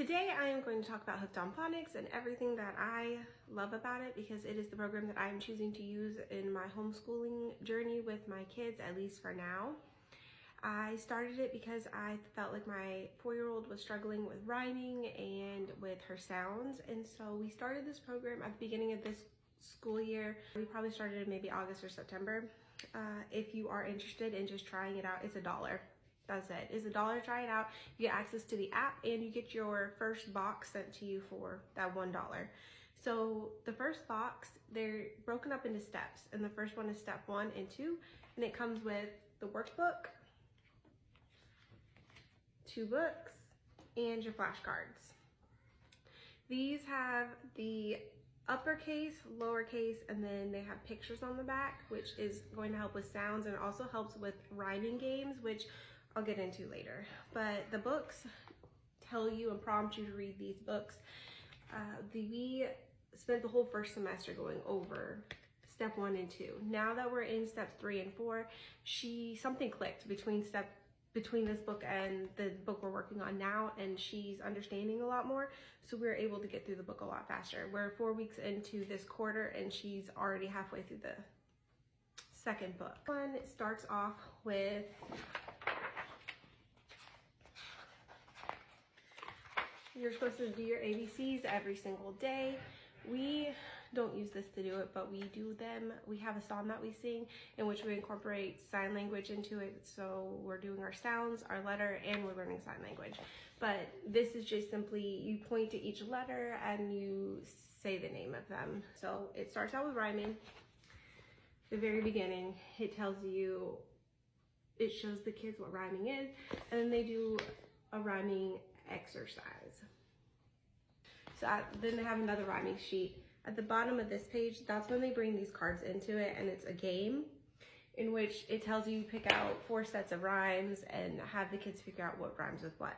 Today I am going to talk about Hooked on Phonics and everything that I love about it, because it is the program that I am choosing to use in my homeschooling journey with my kids, at least for now. I started it because I felt like my 4-year-old was struggling with rhyming and with her sounds, and so we started this program at the beginning of this school year. We probably started in maybe August or September. If you are interested in just trying it out, it's $1. That's it. It's $1. Try it out. You get access to the app and you get your first box sent to you for that $1. So the first box, they're broken up into steps, and the first one is step 1 and 2, and it comes with the workbook, 2 books, and your flashcards. These have the uppercase, lowercase, and then they have pictures on the back, which is going to help with sounds, and it also helps with rhyming games, which I'll get into later. But the books tell you and prompt you to read these books. We spent the whole first semester going over step 1 and 2. Now that we're in steps 3 and 4, something clicked between this book and the book we're working on now, and she's understanding a lot more, so we're able to get through the book a lot faster. We're 4 weeks into this quarter and she's already halfway through the second book. One starts off with you're supposed to do your ABCs every single day. We don't use this to do it, but we do them. We have a song that we sing in which we incorporate sign language into it. So we're doing our sounds, our letter, and we're learning sign language. But this is just simply, you point to each letter and you say the name of them. So it starts out with rhyming. The very beginning, it tells you, it shows the kids what rhyming is, and then they do a rhyming exercise. So then they have another rhyming sheet. At the bottom of this page, that's when they bring these cards into it, and it's a game in which it tells you pick out 4 sets of rhymes and have the kids figure out what rhymes with what.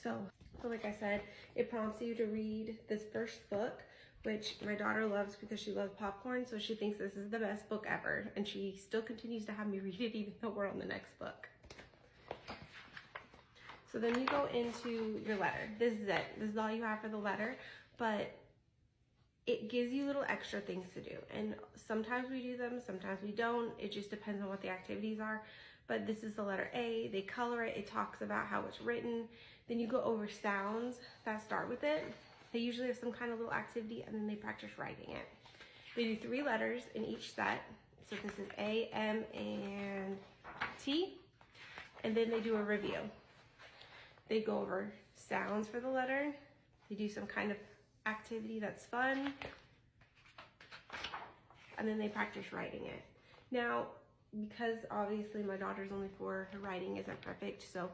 So like I said, it prompts you to read this first book, which my daughter loves because she loves popcorn, so she thinks this is the best book ever, and she still continues to have me read it even though we're on the next book. So then you go into your letter. This is it. This is all you have for the letter, but it gives you little extra things to do. And sometimes we do them, sometimes we don't. It just depends on what the activities are. But this is the letter A. They color it. It talks about how it's written. Then you go over sounds that start with it. They usually have some kind of little activity, and then they practice writing it. They do 3 letters in each set. So this is A, M, and T. And then they do a review. They go over sounds for the letter. They do some kind of activity that's fun. And then they practice writing it. The obviously my daughter's only 4, her writing isn't perfect, so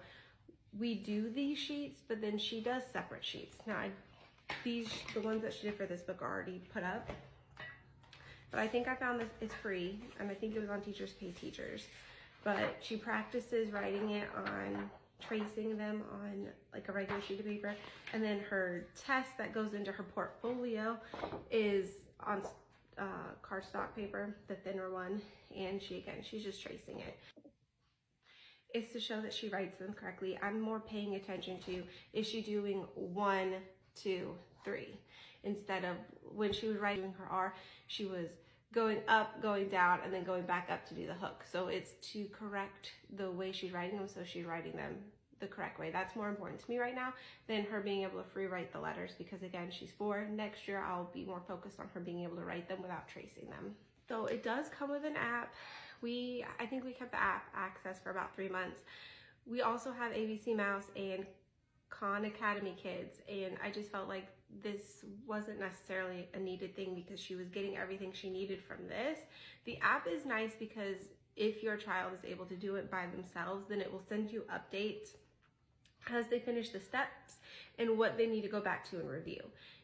we do these sheets, but then she does separate sheets. Now, the ones that she did for this book are already put up. But I think I found this, it's free, and I think it was on Teachers Pay Teachers. But she practices writing it on tracing them on like a regular sheet of paper, and then her test that goes into her portfolio is on cardstock paper, the thinner one, and she's just tracing it. It's to show that she writes them correctly. I'm more paying attention to, is she doing 1, 2, 3, instead of when she was writing her R, she was going up, going down, and then going back up to do the hook. So it's to correct the way she's writing them, so she's writing them the correct way. That's more important to me right now than her being able to free write the letters, because again, she's 4. Next year, I'll be more focused on her being able to write them without tracing them. So it does come with an app. I think we kept the app access for about 3 months. We also have ABC Mouse and Khan Academy Kids, and I just felt like this wasn't necessarily a needed thing because she was getting everything she needed from this. The app is nice because if your child is able to do it by themselves, then it will send you updates as they finish the steps and what they need to go back to and review.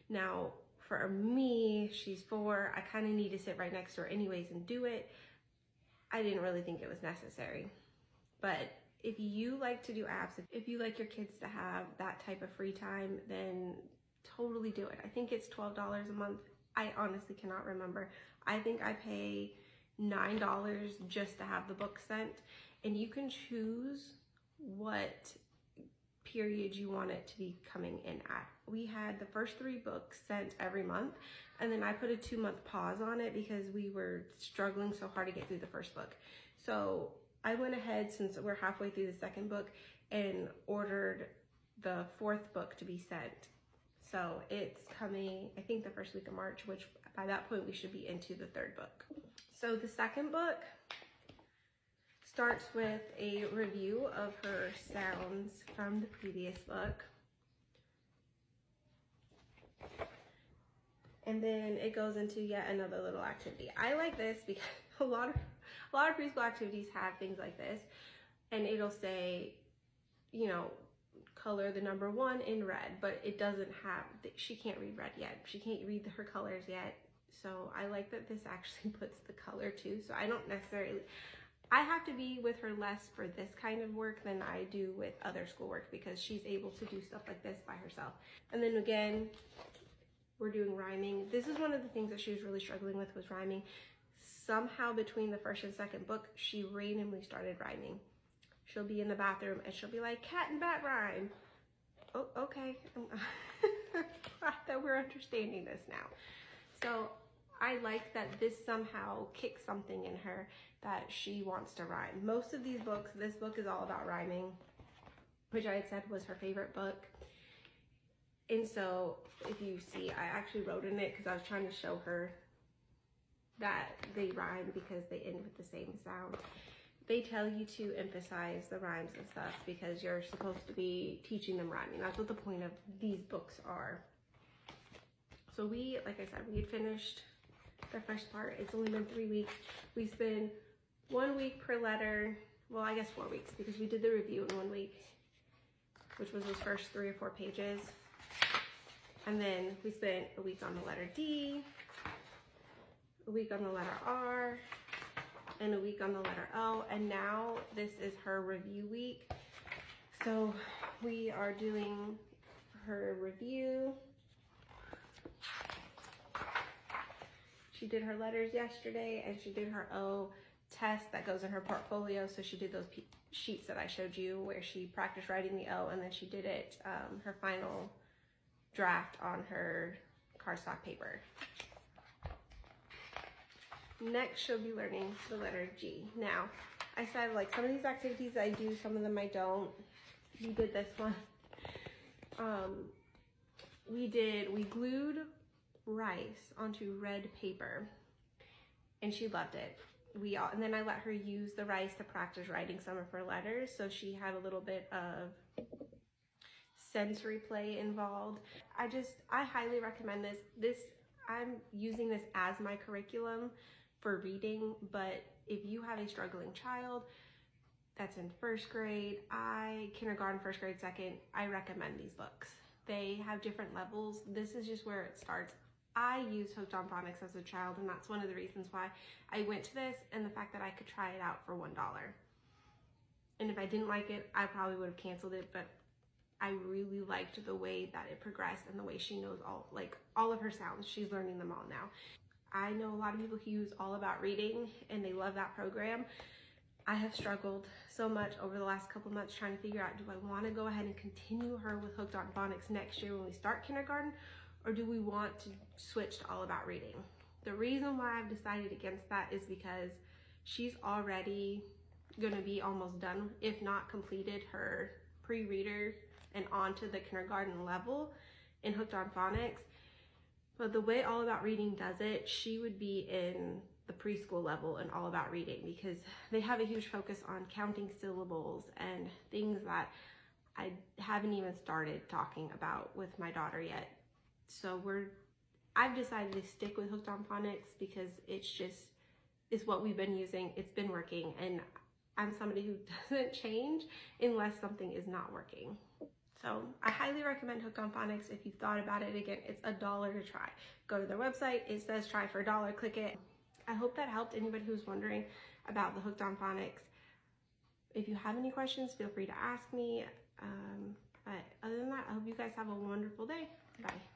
Now, for me, she's 4, I kind of need to sit right next to her anyways and do it. I didn't really think it was necessary. But if you like to do apps, if you like your kids to have that type of free time, then totally do it. I think it's $12 a month. I honestly cannot remember. I think I pay $9 just to have the book sent, and you can choose what period you want it to be coming in at. We had the first 3 books sent every month, and then I put a 2-month pause on it because we were struggling so hard to get through the first book. So I went ahead, since we're halfway through the second book, and ordered the 4th book to be sent. So it's coming, I think, the first week of March, which by that point we should be into the 3rd book. So the second book starts with a review of her sounds from the previous book. And then it goes into yet another little activity. I like this because a lot of preschool activities have things like this, and it'll say, you know, color the number 1 in red, but it doesn't have, she can't read red yet. She can't read her colors yet. So I like that this actually puts the color too. So I don't necessarily, I have to be with her less for this kind of work than I do with other schoolwork because she's able to do stuff like this by herself. And then again, we're doing rhyming. This is one of the things that she was really struggling with, was rhyming. Somehow between the 1st and 2nd book, she randomly started rhyming. She'll be in the bathroom and she'll be like, cat and bat rhyme. Oh, okay. Glad that we're understanding this now. So I like that this somehow kicks something in her that she wants to rhyme. Most of these books, this book is all about rhyming, which I had said was her favorite book. And so if you see, I actually wrote in it because I was trying to show her that they rhyme because they end with the same sound. They tell you to emphasize the rhymes and stuff because you're supposed to be teaching them rhyming. That's what the point of these books are. So we, like I said, we had finished the first part. It's only been 3 weeks. We spend 1 week per letter. Well, I guess 4 weeks because we did the review in 1 week, which was those first 3 or 4 pages. And then we spent a week on the letter D, a week on the letter R, and a week on the letter O. And now this is her review week. So we are doing her review. She did her letters yesterday, and she did her O test that goes in her portfolio. So she did those sheets that I showed you where she practiced writing the O, and then she did it, her final draft on her cardstock paper. Next, she'll be learning the letter G. Now, I said, like, some of these activities I do, some of them I don't. We did this one. We glued rice onto red paper, and she loved it. And then I let her use the rice to practice writing some of her letters, so she had a little bit of sensory play involved. I highly recommend this. I'm using this as my curriculum for reading, but if you have a struggling child that's in 1st grade, kindergarten, 1st grade, 2nd, I recommend these books. They have different levels. This is just where it starts. I used Hooked on Phonics as a child, and that's one of the reasons why I went to this, and the fact that I could try it out for $1. And if I didn't like it, I probably would have canceled it, but I really liked the way that it progressed and the way she knows all of her sounds. She's learning them all now. I know a lot of people who use All About Reading, and they love that program. I have struggled so much over the last couple months trying to figure out, do I want to go ahead and continue her with Hooked on Phonics next year when we start kindergarten, or do we want to switch to All About Reading? The reason why I've decided against that is because she's already going to be almost done, if not completed, her pre-reader and onto the kindergarten level in Hooked on Phonics. But the way All About Reading does it, she would be in the preschool level and All About Reading because they have a huge focus on counting syllables and things that I haven't even started talking about with my daughter yet. So I've decided to stick with Hooked on Phonics because it's what we've been using. It's been working, and I'm somebody who doesn't change unless something is not working. So I highly recommend Hooked on Phonics if you've thought about it. Again, it's $1 to try. Go to their website. It says try for $1. Click it. I hope that helped anybody who's wondering about the Hooked on Phonics. If you have any questions, feel free to ask me. But other than that, I hope you guys have a wonderful day. Bye.